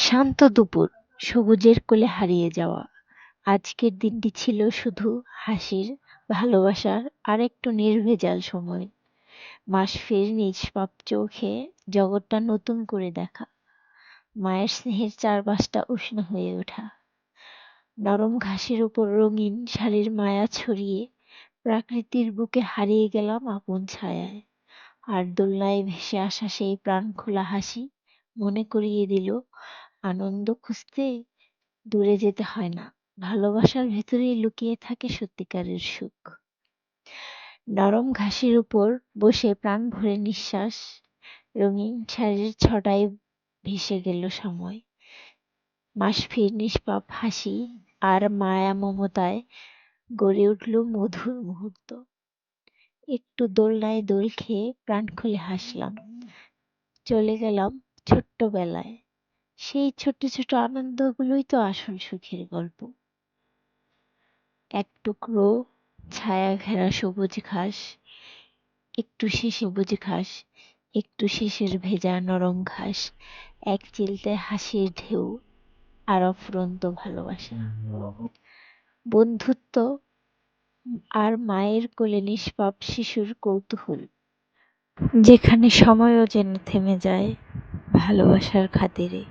শান্ত দুপুর, সবুজের কোলে হারিয়ে যাওয়া। আজকের দিনটি ছিল শুধু হাসির, ভালোবাসার আর একটু নির্ভেজাল সময়। মাসফির নিষ্পাপ চোখে জগৎটা নতুন করে দেখা। মায়ের স্নেহের চারপাশটা উষ্ণ হয়ে ওঠা। নরম ঘাসের উপর রঙিন শাড়ির মায়া ছড়িয়ে প্রাকৃতির বুকে হারিয়ে গেলাম আপন ছায়ায়। আর দোলনায় ভেসে আসা সেই প্রাণখোলা হাসি মনে করিয়ে দিল আনন্দ খুঁজতে দূরে যেতে হয় না। ভালোবাসার ভেতরেই লুকিয়ে থাকে সত্যিকারের সুখ। নরম ঘাসের উপর বসে প্রাণ ভরে নিঃশ্বাস, রঙিন শাড়ির ছটায় ভেসে গেল সময়। মাসফির নিষ্পাপ হাসি আর মায়া মমতায় গড়ে উঠল মধুর মুহূর্ত। একটু দোলনায় দোল খেয়ে প্রাণ খুলে হাসলাম। চলে গেলাম ছোট্টবেলায়। সেই ছোট ছোট আনন্দগুলোই তো আসল সুখের গল্প। এক টুকরো ছায়া ঘেরা সবুজ ঘাস, একটু সে সবুজ ঘাস, একটু শিশির ভেজা নরম ঘাস, এক চিলতে হাসির ঢেউ আর অফুরন্ত ভালোবাসা। বন্ধুত্ব আর মায়ের কোলে নিষ্পাপ শিশুর কৌতূহল, যেখানে সময়ও যেন থেমে যায় ভালোবাসার খাতিরে।